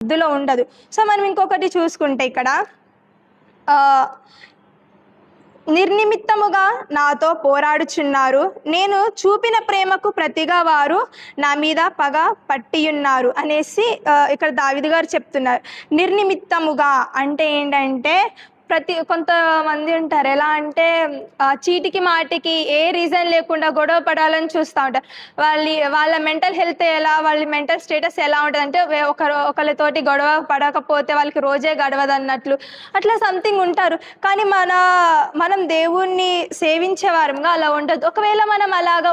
ఇందులో ఉండదు. సో మనం ఇంకొకటి చూసుకుంటే ఇక్కడ నిర్నిమిత్తముగా నాతో పోరాడుచున్నారు, నేను చూపిన ప్రేమకు ప్రతిగా వారు నా మీద పగ పట్టియున్నారు అనేసి ఇక్కడ దావీదు గారు చెప్తున్నారు. నిర్నిమిత్తముగా అంటే ఏంటంటే కొంతమంది ఉంటారు ఎలా అంటే చీటికి మాటికి ఏ రీజన్ లేకుండా గొడవ పడాలని చూస్తూ ఉంటారు. వాళ్ళ మెంటల్ హెల్త్ ఎలా, వాళ్ళ మెంటల్ స్టేటస్ ఎలా ఉంటుంది అంటే ఒకరితోటి గొడవ పడకపోతే వాళ్ళకి రోజే గడవదు అన్నట్లు అట్లా సంథింగ్ ఉంటారు. కానీ మనం దేవుణ్ణి సేవించేవారంగా అలా ఉండదు. ఒకవేళ మనం అలాగా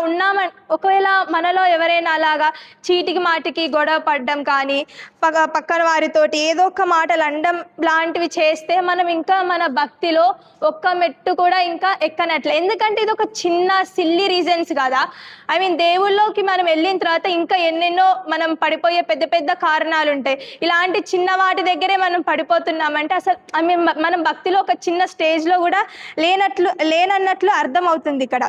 ఒకవేళ మనలో ఎవరైనా అలాగా చీటికి మాటికి గొడవ పడడం కానీ పక్కన వారితోటి ఏదో ఒక మాటలు అనడం లాంటివి చేస్తే మనం ఇంకా మన భక్తిలో ఒక్క మెట్టు కూడా ఇంకా ఎక్కనట్లే. ఎందుకంటే ఇది ఒక చిన్న సిల్లీ రీజన్స్ కదా. దేవుళ్ళలోకి మనం వెళ్ళిన తర్వాత ఇంకా ఎన్నెన్నో మనం పడిపోయే పెద్ద పెద్ద కారణాలు ఉంటాయి. ఇలాంటి చిన్న వాటి దగ్గరే మనం పడిపోతున్నామంటే అసలు మనం భక్తిలో ఒక చిన్న స్టేజ్లో కూడా లేనన్నట్లు అర్థం అవుతుంది ఇక్కడ.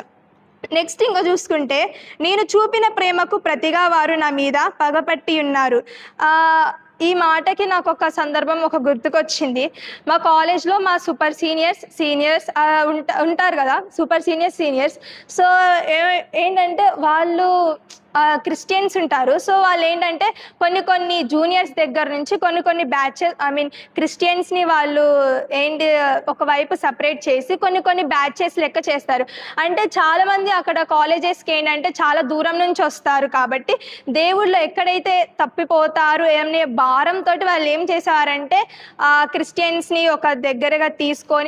నెక్స్ట్ ఇంకో చూసుకుంటే, నేను చూపిన ప్రేమకు ప్రతిగా వారు నా మీద పగపట్టి ఉన్నారు. ఈ మాటకి నాకు ఒక సందర్భం గుర్తుకొచ్చింది. మా కాలేజ్లో మా సూపర్ సీనియర్స్ ఉంటారు కదా, సూపర్ సీనియర్స్. సో ఏంటంటే వాళ్ళు క్రిస్టియన్స్ ఉంటారు. సో వాళ్ళు ఏంటంటే కొన్ని జూనియర్స్ దగ్గర నుంచి కొన్ని బ్యాచెస్ క్రిస్టియన్స్ని వాళ్ళు ఒకవైపు సపరేట్ చేసి కొన్ని బ్యాచెస్ లెక్క చేస్తారు. అంటే చాలామంది అక్కడ కాలేజెస్కి ఏంటంటే చాలా దూరం నుంచి వస్తారు కాబట్టి దేవుళ్ళు ఎక్కడైతే తప్పిపోతారు ఏమనే భారంతో వాళ్ళు ఏం చేశారంటే క్రిస్టియన్స్ని ఒక దగ్గరగా తీసుకొని